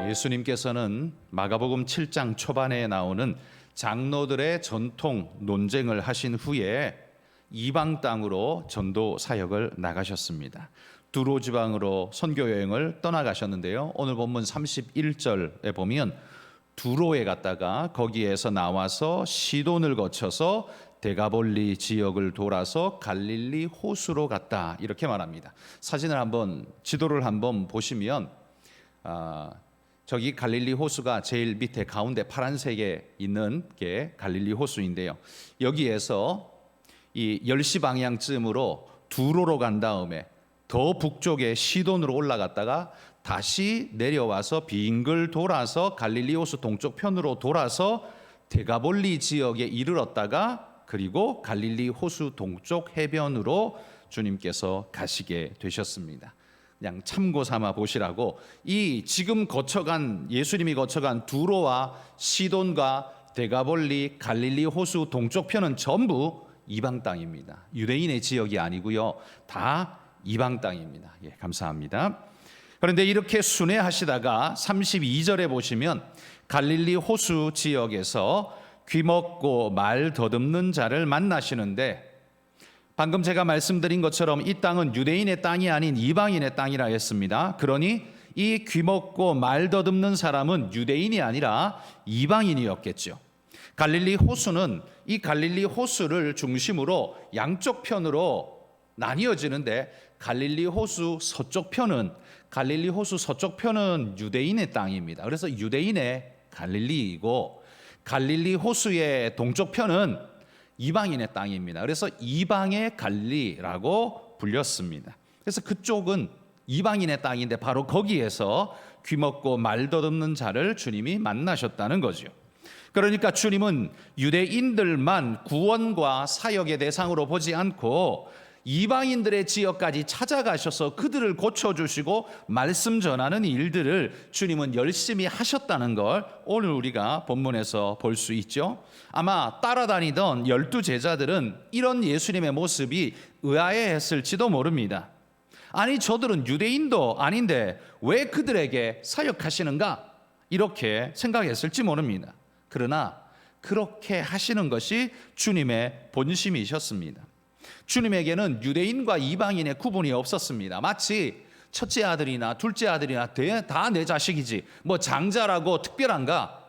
예수님께서는 마가복음 7장 초반에 나오는 장로들의 전통 논쟁을 하신 후에 이방 땅으로 전도 사역을 나가셨습니다. 두로 지방으로 선교 여행을 떠나가셨는데요. 오늘 본문 31절에 보면 두로에 갔다가 거기에서 나와서 시돈을 거쳐서 데가볼리 지역을 돌아서 갈릴리 호수로 갔다, 이렇게 말합니다. 지도를 한번 보시면 저기 갈릴리 호수가 제일 밑에 가운데 파란색에 있는 게 갈릴리 호수인데요. 여기에서 이 10시 방향쯤으로 두로로 간 다음에 더 북쪽에 시돈으로 올라갔다가 다시 내려와서 빙글 돌아서 갈릴리 호수 동쪽 편으로 돌아서 데가볼리 지역에 이르렀다가 그리고 갈릴리 호수 동쪽 해변으로 주님께서 가시게 되셨습니다. 그냥 참고 삼아 보시라고, 이 지금 예수님이 거쳐간 두로와 시돈과 데가볼리, 갈릴리 호수 동쪽 편은 전부 이방 땅입니다. 유대인의 지역이 아니고요, 다 이방 땅입니다. 감사합니다. 그런데 이렇게 순회하시다가 32절에 보시면 갈릴리 호수 지역에서 귀먹고 말 더듬는 자를 만나시는데, 방금 제가 말씀드린 것처럼 이 땅은 유대인의 땅이 아닌 이방인의 땅이라 했습니다. 그러니 이 귀먹고 말 더듬는 사람은 유대인이 아니라 이방인이었겠죠. 갈릴리 호수는 이 갈릴리 호수를 중심으로 양쪽 편으로 나뉘어지는데, 갈릴리 호수 서쪽 편은 유대인의 땅입니다. 그래서 유대인의 갈릴리이고, 갈릴리 호수의 동쪽 편은 이방인의 땅입니다. 그래서 이방의 갈릴리라고 불렸습니다. 그래서 그쪽은 이방인의 땅인데 바로 거기에서 귀먹고 말 더듬는 자를 주님이 만나셨다는 거죠. 그러니까 주님은 유대인들만 구원과 사역의 대상으로 보지 않고 이방인들의 지역까지 찾아가셔서 그들을 고쳐주시고 말씀 전하는 일들을 주님은 열심히 하셨다는 걸 오늘 우리가 본문에서 볼 수 있죠. 아마 따라다니던 12 제자들은 이런 예수님의 모습이 의아해했을지도 모릅니다. 아니, 저들은 유대인도 아닌데 왜 그들에게 사역하시는가? 이렇게 생각했을지 모릅니다. 그러나 그렇게 하시는 것이 주님의 본심이셨습니다. 주님에게는 유대인과 이방인의 구분이 없었습니다. 마치 첫째 아들이나 둘째 아들이나 다 내 자식이지, 뭐 장자라고 특별한가?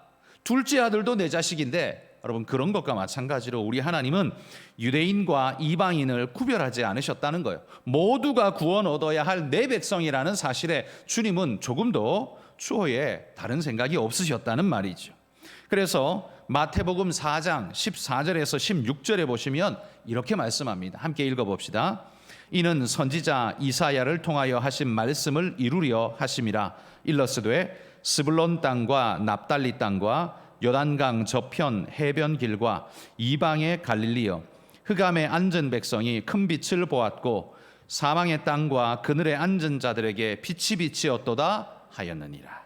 둘째 아들도 내 자식인데, 여러분, 그런 것과 마찬가지로 우리 하나님은 유대인과 이방인을 구별하지 않으셨다는 거예요. 모두가 구원 얻어야 할 내 백성이라는 사실에 주님은 조금도 추호에 다른 생각이 없으셨다는 말이죠. 그래서 마태복음 4장 14절에서 16절에 보시면 이렇게 말씀합니다. 함께 읽어봅시다. 이는 선지자 이사야를 통하여 하신 말씀을 이루려 하심이라. 일러스되 스불론 땅과 납달리 땅과 요단강 저편 해변 길과 이방의 갈릴리여, 흑암에 앉은 백성이 큰 빛을 보았고 사망의 땅과 그늘에 앉은 자들에게 빛이 비치었도다 하였느니라.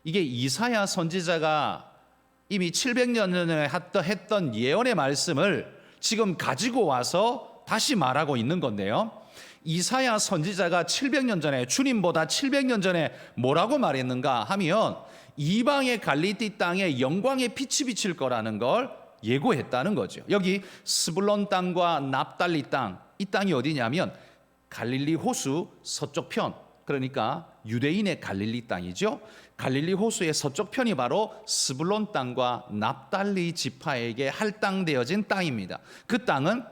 이게 이사야 선지자가 이미 700년 전에 했던 예언의 말씀을 지금 가지고 와서 다시 말하고 있는 건데요. 이사야 선지자가 700년 전에, 주님보다 700년 전에 뭐라고 말했는가 하면 이방의 갈릴리 땅에 영광의 빛이 비칠 거라는 걸 예고했다는 거죠. 여기 스불론 땅과 납달리 땅, 이 땅이 어디냐면 갈릴리 호수 서쪽 편, 그러니까 유대인의 갈릴리 땅이죠. 갈릴리 호수의 서쪽 편이 바로 스불론 땅과 납달리 지파에게 할당되어진 땅입니다. 그 땅은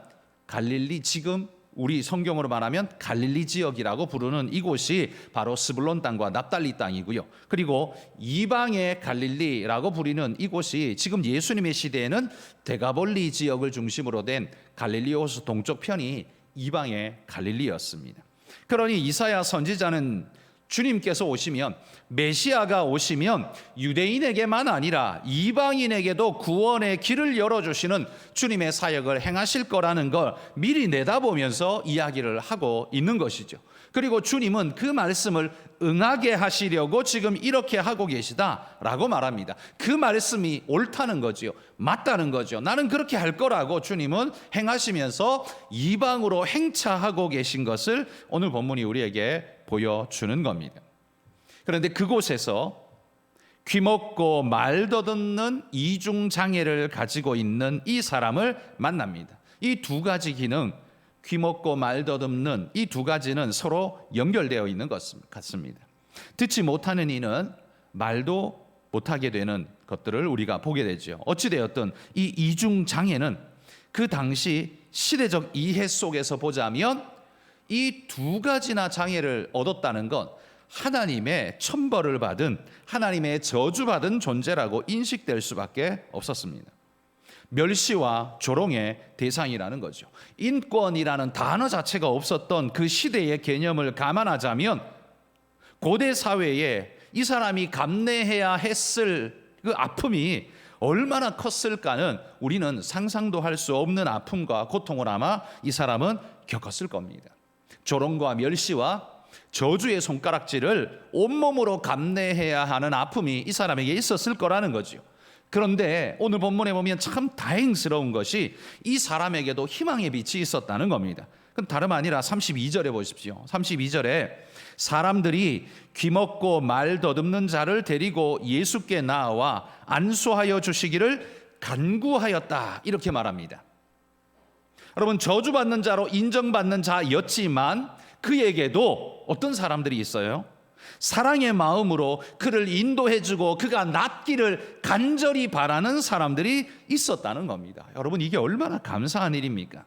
갈릴리, 지금 우리 성경으로 말하면 갈릴리 지역이라고 부르는 이곳이 바로 스불론 땅과 납달리 땅이고요. 그리고 이방의 갈릴리라고 부르는 이곳이 지금 예수님의 시대에는 데가볼리 지역을 중심으로 된 갈릴리 호수 동쪽 편이 이방의 갈릴리였습니다. 그러니 이사야 선지자는 주님께서 오시면, 메시아가 오시면 유대인에게만 아니라 이방인에게도 구원의 길을 열어주시는 주님의 사역을 행하실 거라는 걸 미리 내다보면서 이야기를 하고 있는 것이죠. 그리고 주님은 그 말씀을 응하게 하시려고 지금 이렇게 하고 계시다라고 말합니다. 그 말씀이 옳다는 거지요. 맞다는 거죠. 나는 그렇게 할 거라고 주님은 행하시면서 이방으로 행차하고 계신 것을 오늘 본문이 우리에게 보여주는 겁니다. 그런데 그곳에서 귀먹고 말 더듬는 이중 장애를 가지고 있는 이 사람을 만납니다. 이 두 가지 기능, 귀먹고 말 더듬는 이 두 가지는 서로 연결되어 있는 것 같습니다. 듣지 못하는 이는 말도 못하게 되는 것들을 우리가 보게 되죠. 어찌되었든 이 이중 장애는 그 당시 시대적 이해 속에서 보자면 이 두 가지나 장애를 얻었다는 건 하나님의 천벌을 받은, 하나님의 저주받은 존재라고 인식될 수밖에 없었습니다. 멸시와 조롱의 대상이라는 거죠. 인권이라는 단어 자체가 없었던 그 시대의 개념을 감안하자면 고대 사회에 이 사람이 감내해야 했을 그 아픔이 얼마나 컸을까는 우리는 상상도 할 수 없는 아픔과 고통을 아마 이 사람은 겪었을 겁니다. 조롱과 멸시와 저주의 손가락질을 온몸으로 감내해야 하는 아픔이 이 사람에게 있었을 거라는 거죠. 그런데 오늘 본문에 보면 참 다행스러운 것이 이 사람에게도 희망의 빛이 있었다는 겁니다. 그건 다름 아니라 32절에 보십시오. 32절에 사람들이 귀먹고 말 더듬는 자를 데리고 예수께 나와 안수하여 주시기를 간구하였다, 이렇게 말합니다. 여러분, 저주받는 자로 인정받는 자였지만 그에게도 어떤 사람들이 있어요? 사랑의 마음으로 그를 인도해주고 그가 낫기를 간절히 바라는 사람들이 있었다는 겁니다. 여러분, 이게 얼마나 감사한 일입니까?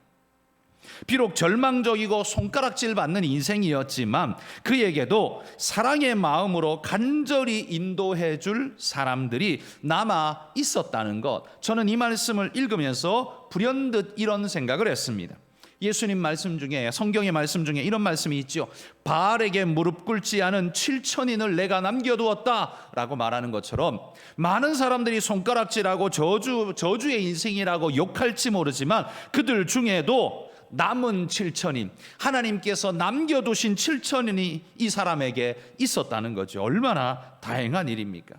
비록 절망적이고 손가락질 받는 인생이었지만 그에게도 사랑의 마음으로 간절히 인도해 줄 사람들이 남아 있었다는 것, 저는 이 말씀을 읽으면서 불현듯 이런 생각을 했습니다. 예수님 말씀 중에, 성경의 말씀 중에 이런 말씀이 있죠. 바알에게 무릎 꿇지 않은 7천인을 내가 남겨두었다라고 말하는 것처럼 많은 사람들이 손가락질하고 저주의 인생이라고 욕할지 모르지만 그들 중에도 남은 7천인, 하나님께서 남겨두신 7천인이 이 사람에게 있었다는 거죠. 얼마나 다행한 일입니까?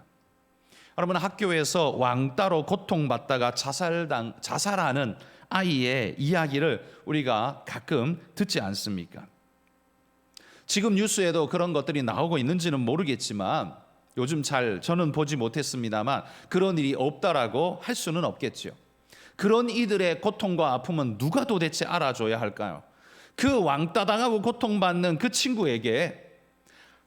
여러분, 학교에서 왕따로 고통받다가 자살하는 아이의 이야기를 우리가 가끔 듣지 않습니까? 지금 뉴스에도 그런 것들이 나오고 있는지는 모르겠지만 요즘 저는 보지 못했습니다만 그런 일이 없다라고 할 수는 없겠죠. 그런 이들의 고통과 아픔은 누가 도대체 알아줘야 할까요? 그 왕따당하고 고통받는 그 친구에게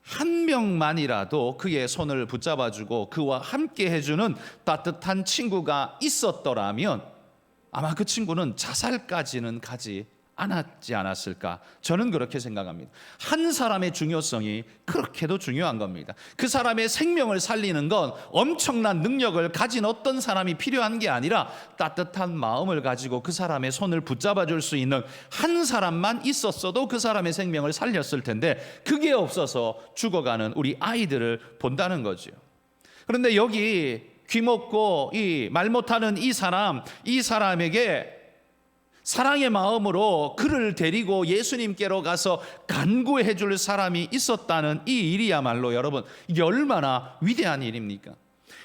한 명만이라도 그의 손을 붙잡아주고 그와 함께 해주는 따뜻한 친구가 있었더라면 아마 그 친구는 자살까지는 가지 않았지 않았을까, 저는 그렇게 생각합니다. 한 사람의 중요성이 그렇게도 중요한 겁니다. 그 사람의 생명을 살리는 건 엄청난 능력을 가진 어떤 사람이 필요한 게 아니라 따뜻한 마음을 가지고 그 사람의 손을 붙잡아 줄 수 있는 한 사람만 있었어도 그 사람의 생명을 살렸을 텐데 그게 없어서 죽어가는 우리 아이들을 본다는 거죠. 그런데 여기 귀먹고 말 못하는 이 사람에게 사랑의 마음으로 그를 데리고 예수님께로 가서 간구해 줄 사람이 있었다는 이 일이야말로 여러분, 이게 얼마나 위대한 일입니까?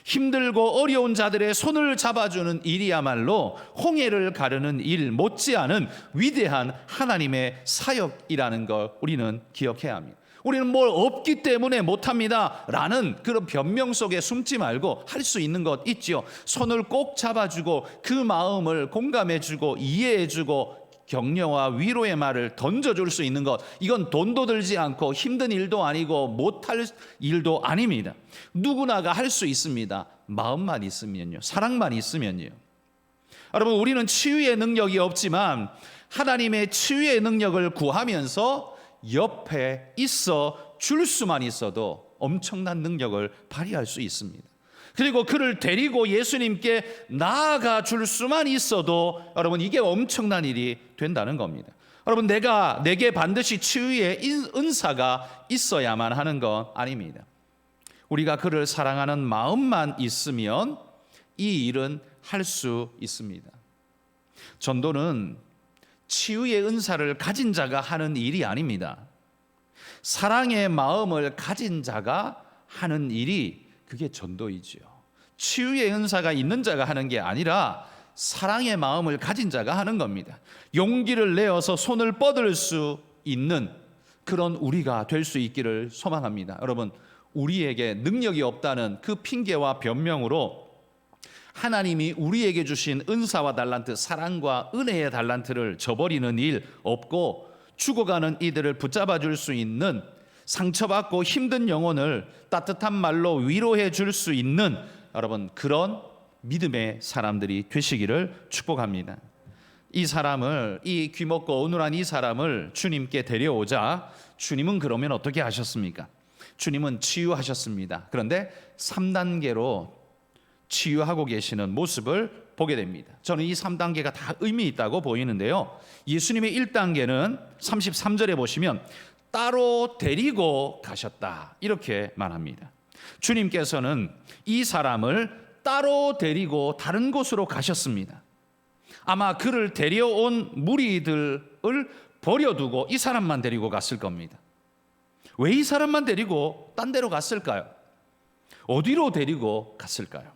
힘들고 어려운 자들의 손을 잡아주는 일이야말로 홍해를 가르는 일 못지않은 위대한 하나님의 사역이라는 걸 우리는 기억해야 합니다. 우리는 뭘 없기 때문에 못합니다 라는 그런 변명 속에 숨지 말고 할 수 있는 것 있죠. 손을 꼭 잡아주고 그 마음을 공감해주고 이해해주고 격려와 위로의 말을 던져줄 수 있는 것, 이건 돈도 들지 않고 힘든 일도 아니고 못할 일도 아닙니다. 누구나가 할 수 있습니다. 마음만 있으면요, 사랑만 있으면요. 여러분, 우리는 치유의 능력이 없지만 하나님의 치유의 능력을 구하면서 옆에 있어 줄 수만 있어도 엄청난 능력을 발휘할 수 있습니다. 그리고 그를 데리고 예수님께 나아가 줄 수만 있어도 여러분, 이게 엄청난 일이 된다는 겁니다. 여러분, 내게 반드시 치유의 은사가 있어야만 하는 건 아닙니다. 우리가 그를 사랑하는 마음만 있으면 이 일은 할 수 있습니다. 전도는 치유의 은사를 가진 자가 하는 일이 아닙니다. 사랑의 마음을 가진 자가 하는 일이 그게 전도이죠. 치유의 은사가 있는 자가 하는 게 아니라 사랑의 마음을 가진 자가 하는 겁니다. 용기를 내어서 손을 뻗을 수 있는 그런 우리가 될 수 있기를 소망합니다. 여러분, 우리에게 능력이 없다는 그 핑계와 변명으로 하나님이 우리에게 주신 은사와 달란트, 사랑과 은혜의 달란트를 저버리는 일 없고, 죽어가는 이들을 붙잡아 줄 수 있는, 상처받고 힘든 영혼을 따뜻한 말로 위로해 줄 수 있는 여러분 그런 믿음의 사람들이 되시기를 축복합니다. 이 사람을, 이 귀먹고 어눌한 이 사람을 주님께 데려오자 주님은 그러면 어떻게 하셨습니까? 주님은 치유하셨습니다. 그런데 3단계로 치유하고 계시는 모습을 보게 됩니다. 저는 이 3단계가 다 의미 있다고 보이는데요. 예수님의 1단계는 33절에 보시면 따로 데리고 가셨다 이렇게 말합니다. 주님께서는 이 사람을 따로 데리고 다른 곳으로 가셨습니다. 아마 그를 데려온 무리들을 버려두고 이 사람만 데리고 갔을 겁니다. 왜 이 사람만 데리고 딴 데로 갔을까요? 어디로 데리고 갔을까요?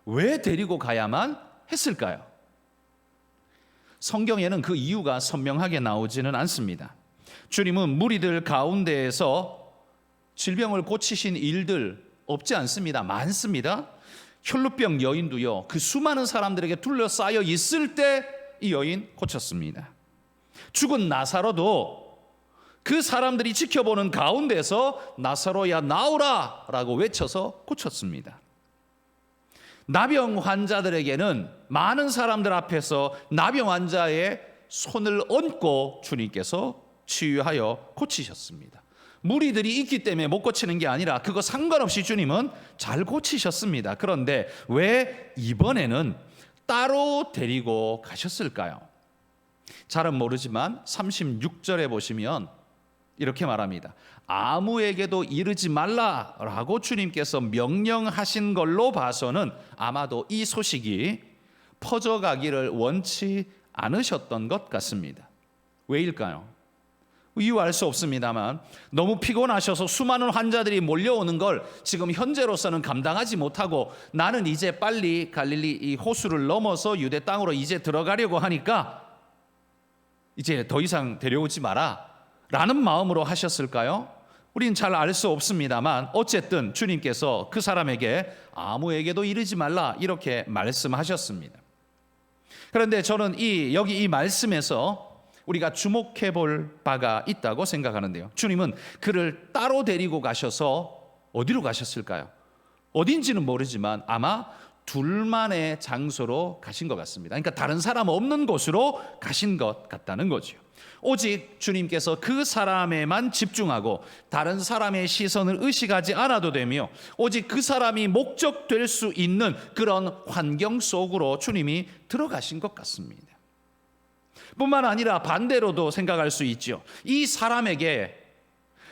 왜 데리고 가야만 했을까요? 성경에는 그 이유가 선명하게 나오지는 않습니다. 주님은 무리들 가운데에서 질병을 고치신 일들 없지 않습니다. 많습니다. 혈루병 여인도요, 그 수많은 사람들에게 둘러싸여 있을 때 이 여인 고쳤습니다. 죽은 나사로도 그 사람들이 지켜보는 가운데서 나사로야 나오라 라고 외쳐서 고쳤습니다. 나병 환자들에게는 많은 사람들 앞에서 나병 환자의 손을 얹고 주님께서 치유하여 고치셨습니다. 무리들이 있기 때문에 못 고치는 게 아니라 그거 상관없이 주님은 잘 고치셨습니다. 그런데 왜 이번에는 따로 데리고 가셨을까요? 잘은 모르지만 36절에 보시면 이렇게 말합니다. 아무에게도 이르지 말라라고 주님께서 명령하신 걸로 봐서는 아마도 이 소식이 퍼져가기를 원치 않으셨던 것 같습니다. 왜일까요? 이유 알 수 없습니다만 너무 피곤하셔서 수많은 환자들이 몰려오는 걸 지금 현재로서는 감당하지 못하고 나는 이제 빨리 갈릴리 이 호수를 넘어서 유대 땅으로 이제 들어가려고 하니까 이제 더 이상 데려오지 마라 라는 마음으로 하셨을까요? 우린 잘 알 수 없습니다만 어쨌든 주님께서 그 사람에게 아무에게도 이르지 말라 이렇게 말씀하셨습니다. 그런데 저는 여기 이 말씀에서 우리가 주목해 볼 바가 있다고 생각하는데요. 주님은 그를 따로 데리고 가셔서 어디로 가셨을까요? 어딘지는 모르지만 아마 둘만의 장소로 가신 것 같습니다. 그러니까 다른 사람 없는 곳으로 가신 것 같다는 거죠. 오직 주님께서 그 사람에만 집중하고 다른 사람의 시선을 의식하지 않아도 되며 오직 그 사람이 목적될 수 있는 그런 환경 속으로 주님이 들어가신 것 같습니다. 뿐만 아니라 반대로도 생각할 수 있죠. 이 사람에게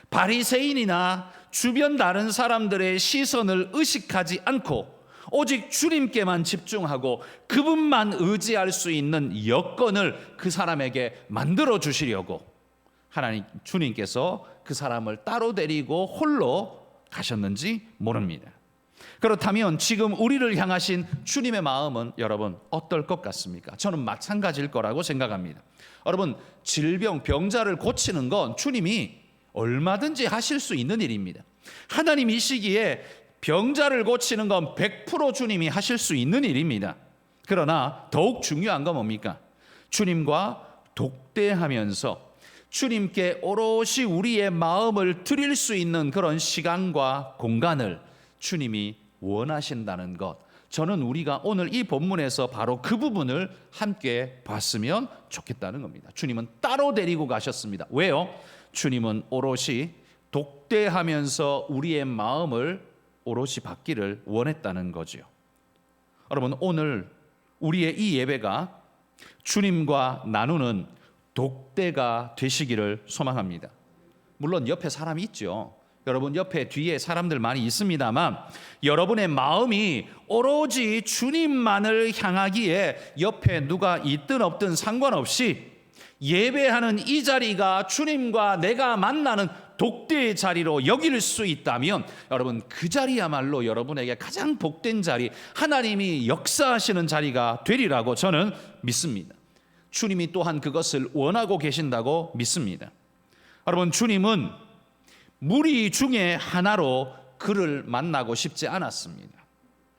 바리새인이나 주변 다른 사람들의 시선을 의식하지 않고 오직 주님께만 집중하고 그분만 의지할 수 있는 여건을 그 사람에게 만들어 주시려고 주님께서 그 사람을 따로 데리고 홀로 가셨는지 모릅니다. 그렇다면 지금 우리를 향하신 주님의 마음은 여러분 어떨 것 같습니까? 저는 마찬가지일 거라고 생각합니다. 여러분 질병, 병자를 고치는 건 주님이 얼마든지 하실 수 있는 일입니다. 하나님 이 시기에 병자를 고치는 건 100% 주님이 하실 수 있는 일입니다. 그러나 더욱 중요한 건 뭡니까? 주님과 독대하면서 주님께 오롯이 우리의 마음을 드릴 수 있는 그런 시간과 공간을 주님이 원하신다는 것, 저는 우리가 오늘 이 본문에서 바로 그 부분을 함께 봤으면 좋겠다는 겁니다. 주님은 따로 데리고 가셨습니다. 왜요? 주님은 오롯이 독대하면서 우리의 마음을 오롯이 받기를 원했다는 거죠. 여러분 오늘 우리의 이 예배가 주님과 나누는 독대가 되시기를 소망합니다. 물론 옆에 사람이 있죠. 여러분 옆에 뒤에 사람들 많이 있습니다만 여러분의 마음이 오로지 주님만을 향하기에 옆에 누가 있든 없든 상관없이 예배하는 이 자리가 주님과 내가 만나는 독대의 자리로 여길 수 있다면 여러분 그 자리야말로 여러분에게 가장 복된 자리, 하나님이 역사하시는 자리가 되리라고 저는 믿습니다. 주님이 또한 그것을 원하고 계신다고 믿습니다. 여러분 주님은 무리 중에 하나로 그를 만나고 싶지 않았습니다.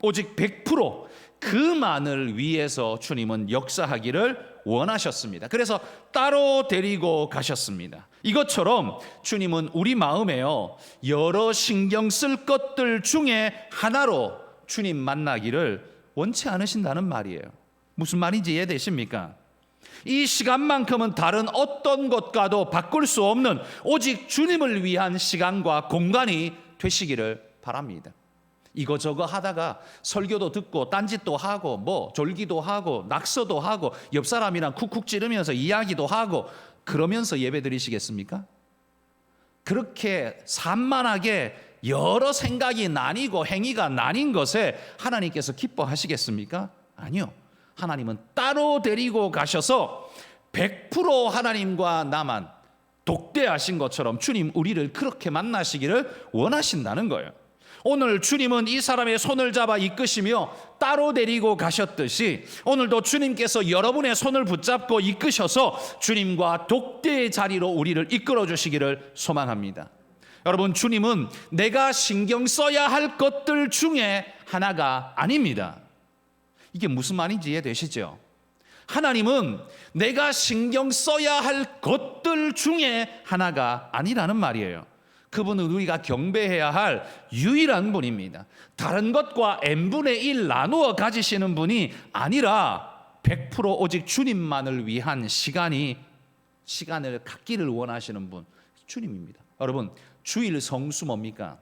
오직 100% 그만을 위해서 주님은 역사하기를 원하셨습니다. 그래서 따로 데리고 가셨습니다. 이것처럼 주님은 우리 마음에요, 여러 신경 쓸 것들 중에 하나로 주님 만나기를 원치 않으신다는 말이에요. 무슨 말인지 이해되십니까? 이 시간만큼은 다른 어떤 것과도 바꿀 수 없는 오직 주님을 위한 시간과 공간이 되시기를 바랍니다. 이거저거 하다가 설교도 듣고 딴짓도 하고 뭐 졸기도 하고 낙서도 하고 옆 사람이랑 쿡쿡 찌르면서 이야기도 하고 그러면서 예배 드리시겠습니까? 그렇게 산만하게 여러 생각이 나뉘고 행위가 나뉜 것에 하나님께서 기뻐하시겠습니까? 아니요. 하나님은 따로 데리고 가셔서 100% 하나님과 나만 독대하신 것처럼 주님 우리를 그렇게 만나시기를 원하신다는 거예요. 오늘 주님은 이 사람의 손을 잡아 이끄시며 따로 데리고 가셨듯이 오늘도 주님께서 여러분의 손을 붙잡고 이끄셔서 주님과 독대의 자리로 우리를 이끌어 주시기를 소망합니다. 여러분, 주님은 내가 신경 써야 할 것들 중에 하나가 아닙니다. 이게 무슨 말인지 이해되시죠? 하나님은 내가 신경 써야 할 것들 중에 하나가 아니라는 말이에요. 그분은 우리가 경배해야 할 유일한 분입니다. 다른 것과 n분의 1 나누어 가지시는 분이 아니라 100% 오직 주님만을 위한 시간을 갖기를 원하시는 분, 주님입니다. 여러분, 주일 성수 뭡니까?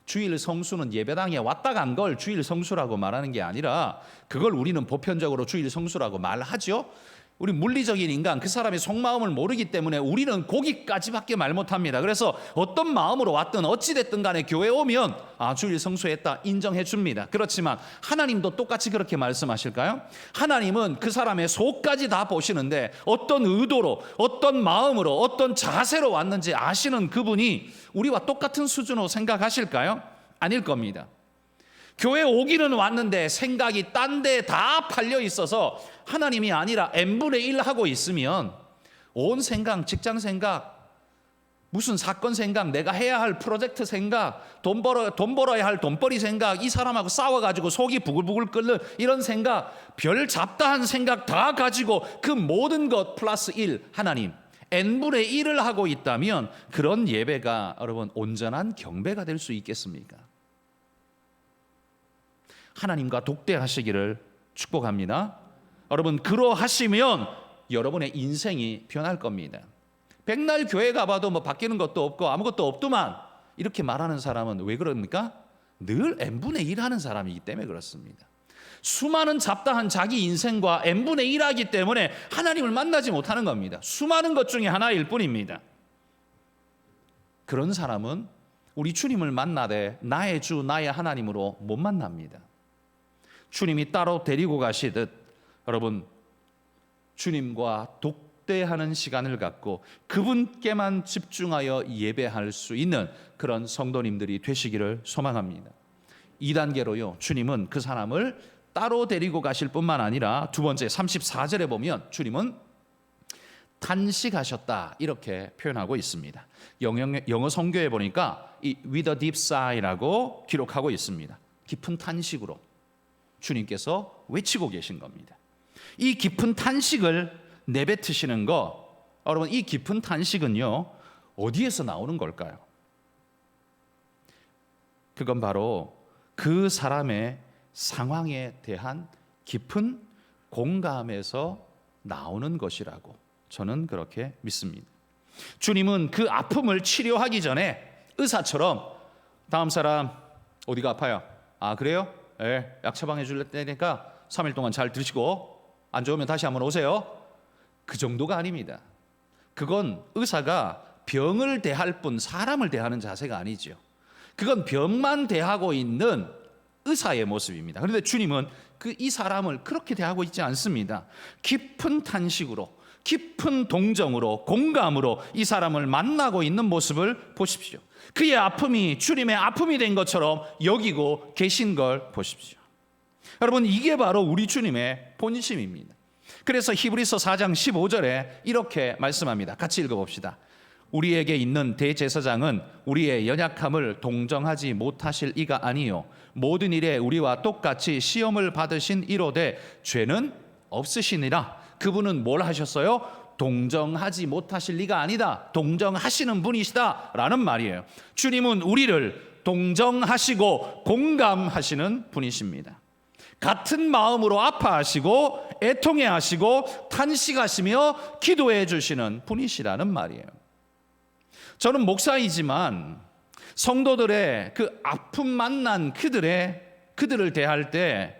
주일 성수는 예배당에 왔다 간 걸 주일 성수라고 말하는 게 아니라 그걸 우리는 보편적으로 주일 성수라고 말하죠. 우리 물리적인 인간, 그 사람의 속마음을 모르기 때문에 우리는 거기까지밖에 말 못합니다. 그래서 어떤 마음으로 왔든 어찌됐든 간에 교회 오면 주일 성수했다 인정해 줍니다. 그렇지만 하나님도 똑같이 그렇게 말씀하실까요? 하나님은 그 사람의 속까지 다 보시는데 어떤 의도로, 어떤 마음으로, 어떤 자세로 왔는지 아시는 그분이 우리와 똑같은 수준으로 생각하실까요? 아닐 겁니다. 교회 오기는 왔는데 생각이 딴 데 다 팔려 있어서 하나님이 아니라 n분의 1 하고 있으면 온 생각, 직장 생각, 무슨 사건 생각, 내가 해야 할 프로젝트 생각, 돈 벌어야 할 돈벌이 생각, 이 사람하고 싸워가지고 속이 부글부글 끓는 이런 생각, 별 잡다한 생각 다 가지고 그 모든 것 플러스 1 하나님 n분의 1을 하고 있다면 그런 예배가 여러분 온전한 경배가 될 수 있겠습니까? 하나님과 독대하시기를 축복합니다. 여러분, 그러하시면 여러분의 인생이 변할 겁니다. 백날 교회 가봐도 뭐 바뀌는 것도 없고 아무것도 없더만 이렇게 말하는 사람은 왜 그럽니까? 늘 n분의 1 하는 사람이기 때문에 그렇습니다. 수많은 잡다한 자기 인생과 n분의 1 하기 때문에 하나님을 만나지 못하는 겁니다. 수많은 것 중에 하나일 뿐입니다. 그런 사람은 우리 주님을 만나되 나의 주 나의 하나님으로 못 만납니다. 주님이 따로 데리고 가시듯 여러분 주님과 독대하는 시간을 갖고 그분께만 집중하여 예배할 수 있는 그런 성도님들이 되시기를 소망합니다. 2단계로요, 주님은 그 사람을 따로 데리고 가실 뿐만 아니라 두 번째 34절에 보면 주님은 탄식하셨다 이렇게 표현하고 있습니다. 영어 성경에 보니까 이 with a deep sigh라고 기록하고 있습니다. 깊은 탄식으로 주님께서 외치고 계신 겁니다. 이 깊은 탄식을 내뱉으시는 거, 여러분 이 깊은 탄식은요 어디에서 나오는 걸까요? 그건 바로 그 사람의 상황에 대한 깊은 공감에서 나오는 것이라고 저는 그렇게 믿습니다. 주님은 그 아픔을 치료하기 전에 의사처럼 다음 사람 어디가 아파요? 아 그래요? 네, 약 처방해 줄 테니까 3일 동안 잘 드시고 안 좋으면 다시 한번 오세요. 그 정도가 아닙니다. 그건 의사가 병을 대할 뿐 사람을 대하는 자세가 아니죠. 그건 병만 대하고 있는 의사의 모습입니다. 그런데 주님은 이 사람을 그렇게 대하고 있지 않습니다. 깊은 탄식으로, 깊은 동정으로, 공감으로 이 사람을 만나고 있는 모습을 보십시오. 그의 아픔이 주님의 아픔이 된 것처럼 여기고 계신 걸 보십시오. 여러분 이게 바로 우리 주님의 본심입니다. 그래서 히브리서 4장 15절에 이렇게 말씀합니다. 같이 읽어봅시다. 우리에게 있는 대제사장은 우리의 연약함을 동정하지 못하실 이가 아니요 모든 일에 우리와 똑같이 시험을 받으신 이로되 죄는 없으시니라. 그분은 뭘 하셨어요? 동정하지 못하실 리가 아니다. 동정하시는 분이시다 라는 말이에요. 주님은 우리를 동정하시고 공감하시는 분이십니다. 같은 마음으로 아파하시고 애통해하시고 탄식하시며 기도해 주시는 분이시라는 말이에요. 저는 목사이지만 성도들의 그 아픔 만난 그들을 대할 때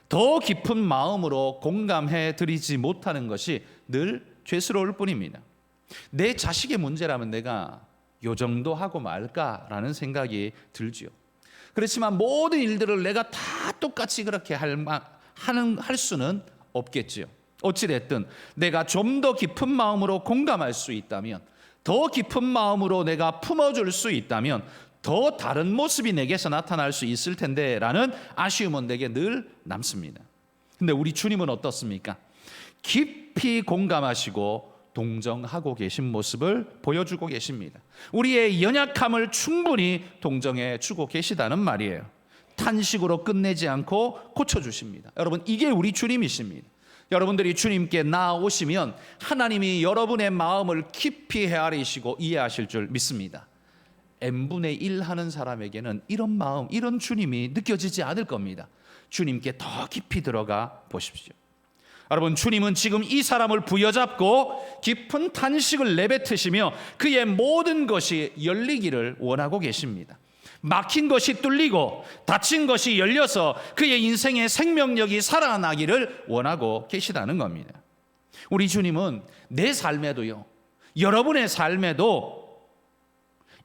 더 깊은 마음으로 공감해 드리지 못하는 것이 늘 죄스러울 뿐입니다. 내 자식의 문제라면 내가 요 정도 하고 말까라는 생각이 들지요. 그렇지만 모든 일들을 내가 다 똑같이 그렇게 할 수는 없겠지요. 어찌됐든 내가 좀 더 깊은 마음으로 공감할 수 있다면, 더 깊은 마음으로 내가 품어줄 수 있다면 더 다른 모습이 내게서 나타날 수 있을 텐데 라는 아쉬움은 내게 늘 남습니다. 근데 우리 주님은 어떻습니까? 깊이 공감하시고 동정하고 계신 모습을 보여주고 계십니다. 우리의 연약함을 충분히 동정해 주고 계시다는 말이에요. 탄식으로 끝내지 않고 고쳐주십니다. 여러분, 이게 우리 주님이십니다. 여러분들이 주님께 나아오시면 하나님이 여러분의 마음을 깊이 헤아리시고 이해하실 줄 믿습니다. n분의 1 하는 사람에게는 이런 마음, 이런 주님이 느껴지지 않을 겁니다. 주님께 더 깊이 들어가 보십시오. 여러분, 주님은 지금 이 사람을 부여잡고 깊은 탄식을 내뱉으시며 그의 모든 것이 열리기를 원하고 계십니다. 막힌 것이 뚫리고 닫힌 것이 열려서 그의 인생의 생명력이 살아나기를 원하고 계시다는 겁니다. 우리 주님은 내 삶에도요, 여러분의 삶에도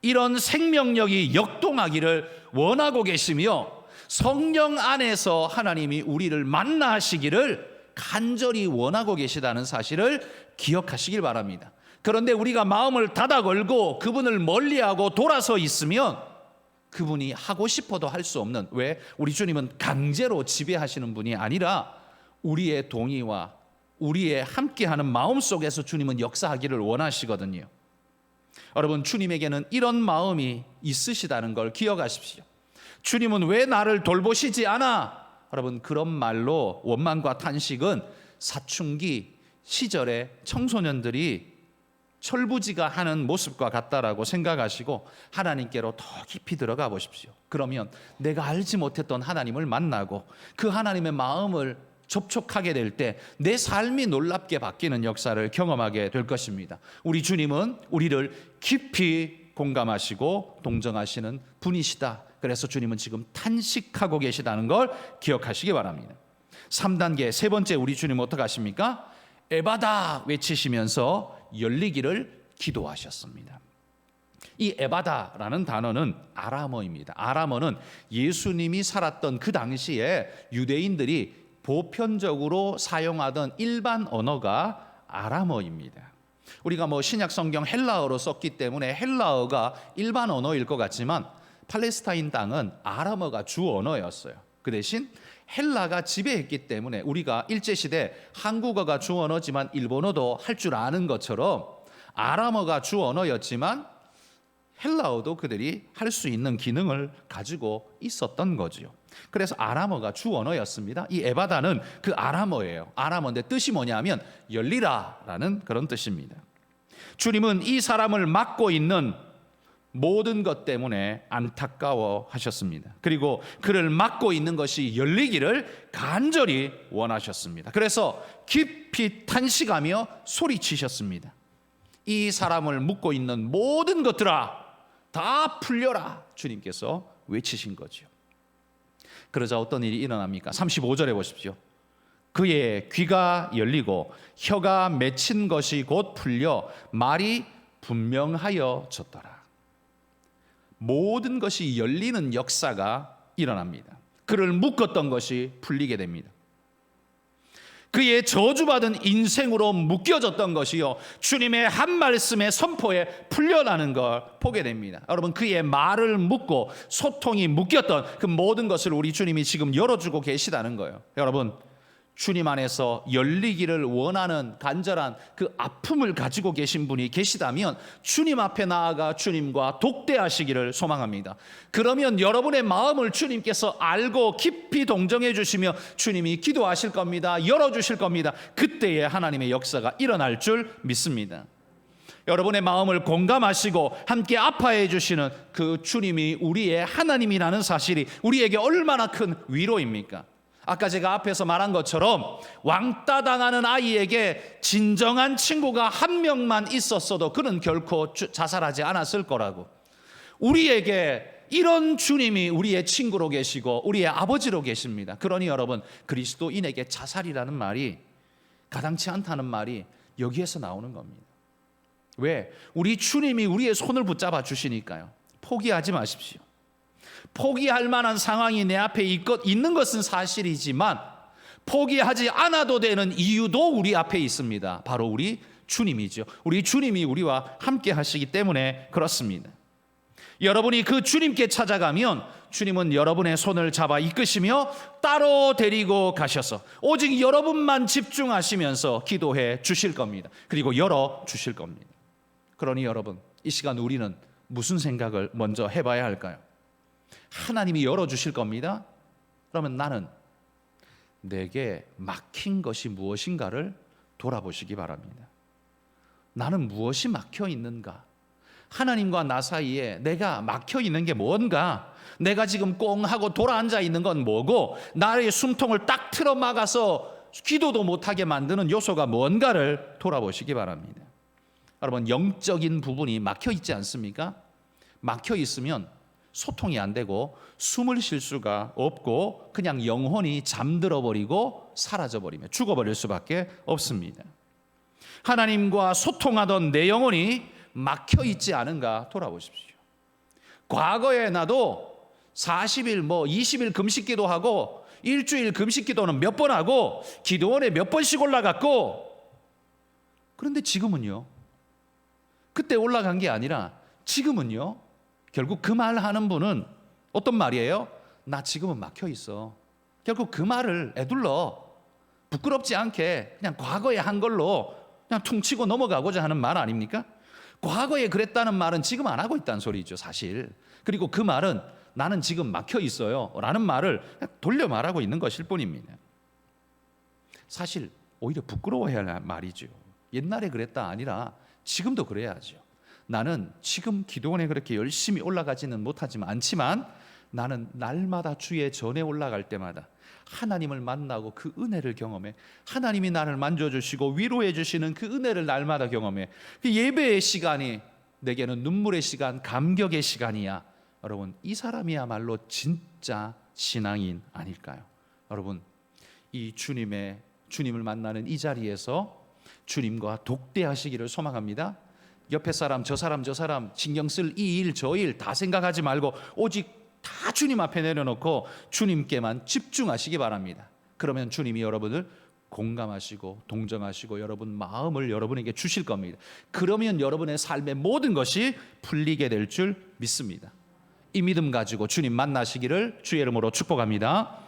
이런 생명력이 역동하기를 원하고 계시며 성령 안에서 하나님이 우리를 만나시기를 간절히 원하고 계시다는 사실을 기억하시길 바랍니다. 그런데 우리가 마음을 닫아 걸고 그분을 멀리하고 돌아서 있으면 그분이 하고 싶어도 할 수 없는, 왜? 우리 주님은 강제로 지배하시는 분이 아니라 우리의 동의와 우리의 함께하는 마음 속에서 주님은 역사하기를 원하시거든요. 여러분, 주님에게는 이런 마음이 있으시다는 걸 기억하십시오. 주님은 왜 나를 돌보시지 않아? 여러분, 그런 말로 원망과 탄식은 사춘기 시절에 청소년들이 철부지가 하는 모습과 같다라고 생각하시고 하나님께로 더 깊이 들어가 보십시오. 그러면 내가 알지 못했던 하나님을 만나고 그 하나님의 마음을 접촉하게 될 때 내 삶이 놀랍게 바뀌는 역사를 경험하게 될 것입니다. 우리 주님은 우리를 깊이 공감하시고 동정하시는 분이시다. 그래서 주님은 지금 탄식하고 계시다는 걸 기억하시기 바랍니다. 3단계 세 번째, 우리 주님은 어떻게 하십니까? 에바다 외치시면서 열리기를 기도하셨습니다. 이 에바다라는 단어는 아람어입니다. 아람어는 예수님이 살았던 그 당시에 유대인들이 보편적으로 사용하던 일반 언어가 아람어입니다. 우리가 신약 성경 헬라어로 썼기 때문에 헬라어가 일반 언어일 것 같지만 팔레스타인 땅은 아람어가 주 언어였어요. 그 대신 헬라가 지배했기 때문에 우리가 일제시대 한국어가 주 언어지만 일본어도 할 줄 아는 것처럼 아람어가 주 언어였지만 헬라어도 그들이 할 수 있는 기능을 가지고 있었던 거지요. 그래서 아람어가 주 언어였습니다. 이 에바다는 그 아람어예요. 아람어인데 뜻이 뭐냐면 열리라라는 그런 뜻입니다. 주님은 이 사람을 맡고 있는 모든 것 때문에 안타까워 하셨습니다. 그리고 그를 맡고 있는 것이 열리기를 간절히 원하셨습니다. 그래서 깊이 탄식하며 소리치셨습니다. 이 사람을 묶고 있는 모든 것들아 다 풀려라, 주님께서 외치신 거죠. 그러자 어떤 일이 일어납니까? 35절에 보십시오. 그의 귀가 열리고 혀가 맺힌 것이 곧 풀려 말이 분명하여졌더라. 모든 것이 열리는 역사가 일어납니다. 그를 묶었던 것이 풀리게 됩니다. 그의 저주받은 인생으로 묶여졌던 것이요, 주님의 한 말씀의 선포에 풀려나는 걸 보게 됩니다. 여러분, 그의 말을 묶고 소통이 묶였던 그 모든 것을 우리 주님이 지금 열어주고 계시다는 거예요. 여러분, 주님 안에서 열리기를 원하는 간절한 그 아픔을 가지고 계신 분이 계시다면 주님 앞에 나아가 주님과 독대하시기를 소망합니다. 그러면 여러분의 마음을 주님께서 알고 깊이 동정해 주시며 주님이 기도하실 겁니다. 열어주실 겁니다. 그때에 하나님의 역사가 일어날 줄 믿습니다. 여러분의 마음을 공감하시고 함께 아파해 주시는 그 주님이 우리의 하나님이라는 사실이 우리에게 얼마나 큰 위로입니까? 아까 제가 앞에서 말한 것처럼 왕따 당하는 아이에게 진정한 친구가 한 명만 있었어도 그는 결코 자살하지 않았을 거라고. 우리에게 이런 주님이 우리의 친구로 계시고 우리의 아버지로 계십니다. 그러니 여러분, 그리스도인에게 자살이라는 말이 가당치 않다는 말이 여기에서 나오는 겁니다. 왜? 우리 주님이 우리의 손을 붙잡아 주시니까요. 포기하지 마십시오. 포기할 만한 상황이 내 앞에 있는 것은 사실이지만 포기하지 않아도 되는 이유도 우리 앞에 있습니다. 바로 우리 주님이죠. 우리 주님이 우리와 함께 하시기 때문에 그렇습니다. 여러분이 그 주님께 찾아가면 주님은 여러분의 손을 잡아 이끄시며 따로 데리고 가셔서 오직 여러분만 집중하시면서 기도해 주실 겁니다. 그리고 열어 주실 겁니다. 그러니 여러분, 이 시간 우리는 무슨 생각을 먼저 해봐야 할까요? 하나님이 열어주실 겁니다. 그러면 나는 내게 막힌 것이 무엇인가를 돌아보시기 바랍니다. 나는 무엇이 막혀 있는가? 하나님과 나 사이에 내가 막혀 있는 게 뭔가? 내가 지금 꽁 하고 돌아앉아 있는 건 뭐고 나의 숨통을 딱 틀어 막아서 기도도 못하게 만드는 요소가 뭔가를 돌아보시기 바랍니다. 여러분, 영적인 부분이 막혀 있지 않습니까? 막혀 있으면 소통이 안 되고 숨을 쉴 수가 없고 그냥 영혼이 잠들어 버리고 사라져 버리며 죽어버릴 수밖에 없습니다. 하나님과 소통하던 내 영혼이 막혀 있지 않은가 돌아보십시오. 과거에 나도 40일 20일 금식 기도하고 일주일 금식 기도는 몇 번 하고 기도원에 몇 번씩 올라갔고, 그런데 지금은요, 그때 올라간 게 아니라 지금은요, 결국 그 말 하는 분은 어떤 말이에요? 나 지금은 막혀 있어. 결국 그 말을 애둘러 부끄럽지 않게 그냥 과거에 한 걸로 그냥 퉁치고 넘어가고자 하는 말 아닙니까? 과거에 그랬다는 말은 지금 안 하고 있다는 소리죠, 사실. 그리고 그 말은 나는 지금 막혀 있어요 라는 말을 돌려 말하고 있는 것일 뿐입니다. 사실 오히려 부끄러워해야 할 말이죠. 옛날에 그랬다 아니라 지금도 그래야죠. 나는 지금 기도원에 그렇게 열심히 올라가지는 못하지만 않지만 나는 날마다 주의 전에 올라갈 때마다 하나님을 만나고 그 은혜를 경험해. 하나님이 나를 만져주시고 위로해 주시는 그 은혜를 날마다 경험해. 그 예배의 시간이 내게는 눈물의 시간, 감격의 시간이야. 여러분, 이 사람이야말로 진짜 신앙인 아닐까요? 여러분, 이 주님을 만나는 이 자리에서 주님과 독대하시기를 소망합니다. 옆에 사람, 저 사람 신경 쓸 이 일, 저 일 다 생각하지 말고 오직 다 주님 앞에 내려놓고 주님께만 집중하시기 바랍니다. 그러면 주님이 여러분을 공감하시고 동정하시고 여러분 마음을 여러분에게 주실 겁니다. 그러면 여러분의 삶의 모든 것이 풀리게 될 줄 믿습니다. 이 믿음 가지고 주님 만나시기를 주의 이름으로 축복합니다.